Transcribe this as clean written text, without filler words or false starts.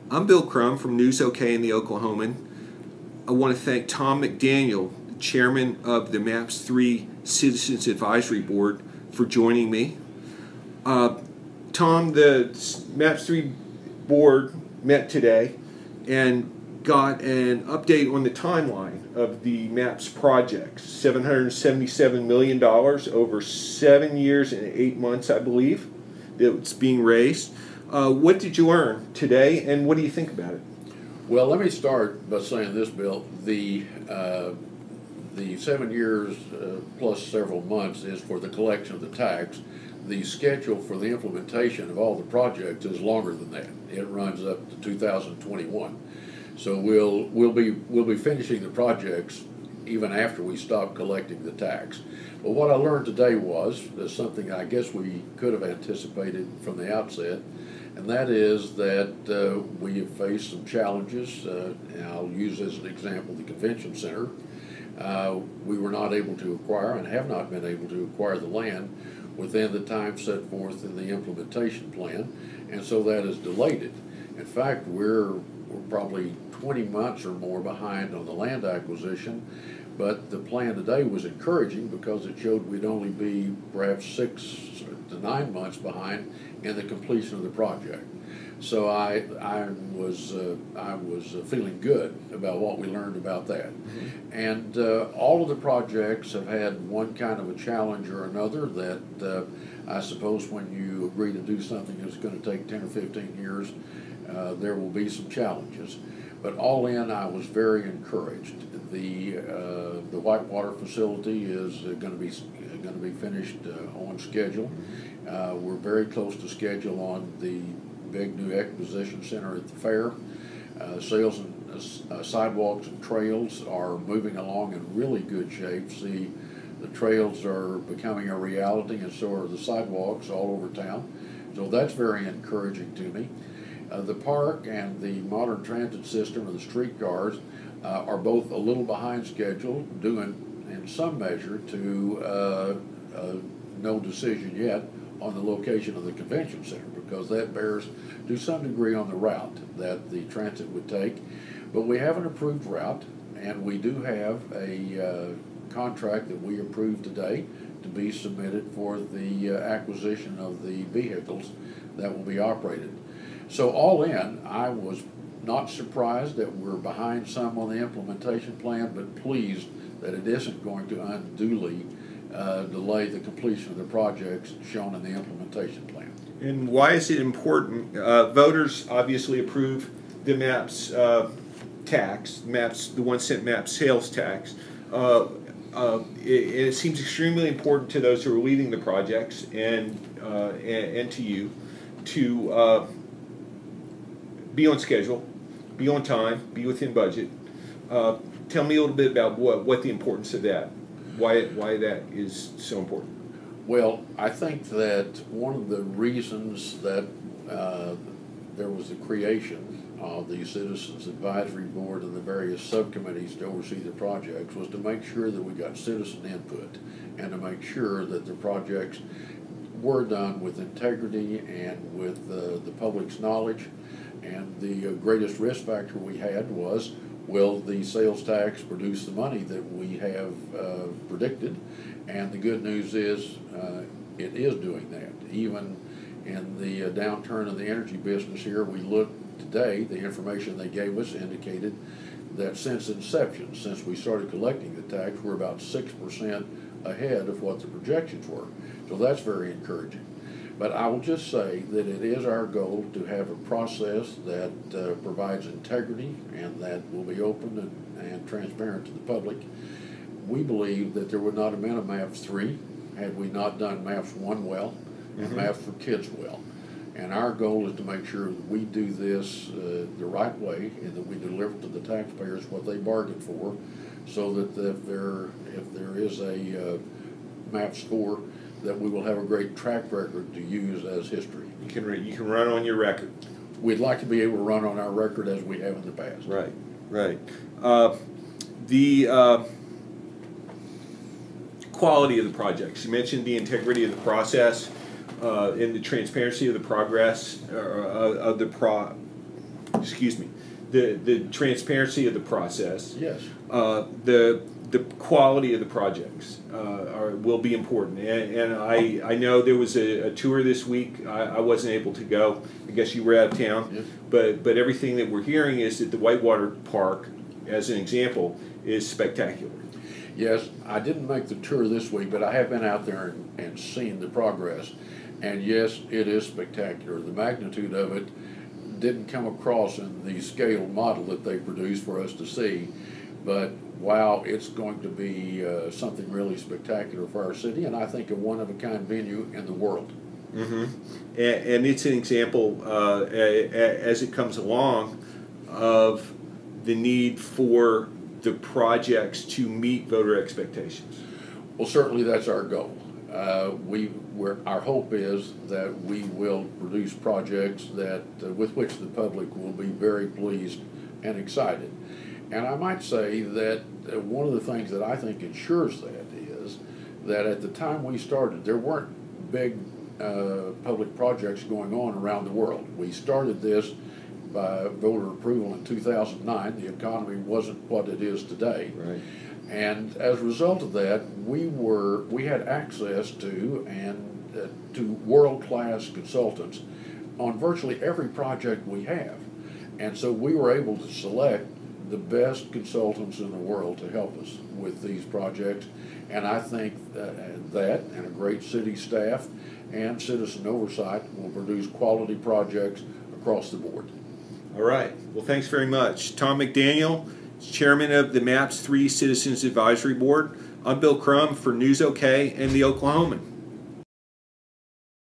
I'm Bill Crum from News OK and the Oklahoman. I want to thank Tom McDaniel, chairman of the MAPS 3 Citizens Advisory Board, for joining me. Tom, the MAPS 3 board met today and got an update on the timeline of the MAPS projects. $777 million over 7 years and 8 months, I believe, that's being raised. What did you learn today, and what do you think about it? Well, let me start by saying this, Bill. The 7 years plus several months is for the collection of the tax. The schedule for the implementation of all the projects is longer than that. It runs up to 2021. So we'll be finishing the projects even after we stop collecting the tax. But what I learned today was something I guess we could have anticipated from the outset, and that is that we have faced some challenges. And I'll use as an example the convention center. We were not able to acquire and have not been able to acquire the land within the time set forth in the implementation plan, and so that has delayed it. In fact, we're probably 20 months or more behind on the land acquisition, but the plan today was encouraging because it showed we'd only be perhaps 6 to 9 months behind in the completion of the project. So I was feeling good about what we learned about that. Mm-hmm. And all of the projects have had one kind of a challenge or another that I suppose when you agree to do something that's going to take 10 or 15 years, there will be some challenges. But all in, I was very encouraged. The Whitewater facility is going to be finished on schedule. We're very close to schedule on the big new exposition center at the fair. Sales and sidewalks and trails are moving along in really good shape. See, the trails are becoming a reality, and so are the sidewalks all over town. So that's very encouraging to me. The park and the modern transit system, or the streetcars, are both a little behind schedule, due in some measure to no decision yet on the location of the convention center, because that bears to some degree on the route that the transit would take. But we have an approved route, and we do have a contract that we approved today to be submitted for the acquisition of the vehicles that will be operated. So all in, I was not surprised that we're behind some on the implementation plan, but pleased that it isn't going to unduly delay the completion of the projects shown in the implementation plan. And why is it important? Voters obviously approve the MAPS tax, the 1 cent MAPS sales tax. It seems extremely important to those who are leading the projects and to you to be on schedule, be on time, be within budget. Tell me a little bit about what the importance of that, why that is so important. Well, I think that one of the reasons that there was the creation of the Citizens Advisory Board and the various subcommittees to oversee the projects was to make sure that we got citizen input and to make sure that the projects were done with integrity and with the public's knowledge. And the greatest risk factor we had was, will the sales tax produce the money that we have predicted? And the good news is it is doing that. Even in the downturn of the energy business here, we looked today, the information they gave us indicated that since inception, since we started collecting the tax, we're about 6% ahead of what the projections were. So that's very encouraging. But I will just say that it is our goal to have a process that provides integrity and that will be open and transparent to the public. We believe that there would not have been a MAPS 3 had we not done MAPS 1 well and MAPS for Kids well. And our goal is to make sure that we do this the right way and that we deliver to the taxpayers what they bargained for, so that if there is a MAPS 4, that we will have a great track record to use as history. You can run on your record. We'd like to be able to run on our record as we have in the past. Right, right. The quality of the projects. You mentioned the integrity of the process and the transparency of the progress of the excuse me, the transparency of the process. Yes. The quality of the projects will be important. And I know there was a tour this week. I wasn't able to go. I guess you were out of town. Yes. But everything that we're hearing is that the Whitewater Park, as an example, is spectacular. Yes, I didn't make the tour this week, but I have been out there and seen the progress. And yes, it is spectacular. The magnitude of it didn't come across in the scale model that they produced for us to see. But wow, it's going to be something really spectacular for our city, and I think a one-of-a-kind venue in the world. Mm-hmm. And it's an example, as it comes along, of the need for the projects to meet voter expectations. Well, certainly that's our goal. Our hope is that we will produce projects that with which the public will be very pleased and excited. And I might say that one of the things that I think ensures that is that at the time we started, there weren't big public projects going on around the world. We started this by voter approval in 2009. The economy wasn't what it is today. Right. And as a result of that, we had access to world-class consultants on virtually every project we have. And so we were able to select the best consultants in the world to help us with these projects. And I think that and a great city staff and citizen oversight will produce quality projects across the board. All right. Well, thanks very much. Tom McDaniel, Chairman of the MAPS 3 Citizens Advisory Board. I'm Bill Crum for News OK and the Oklahoman.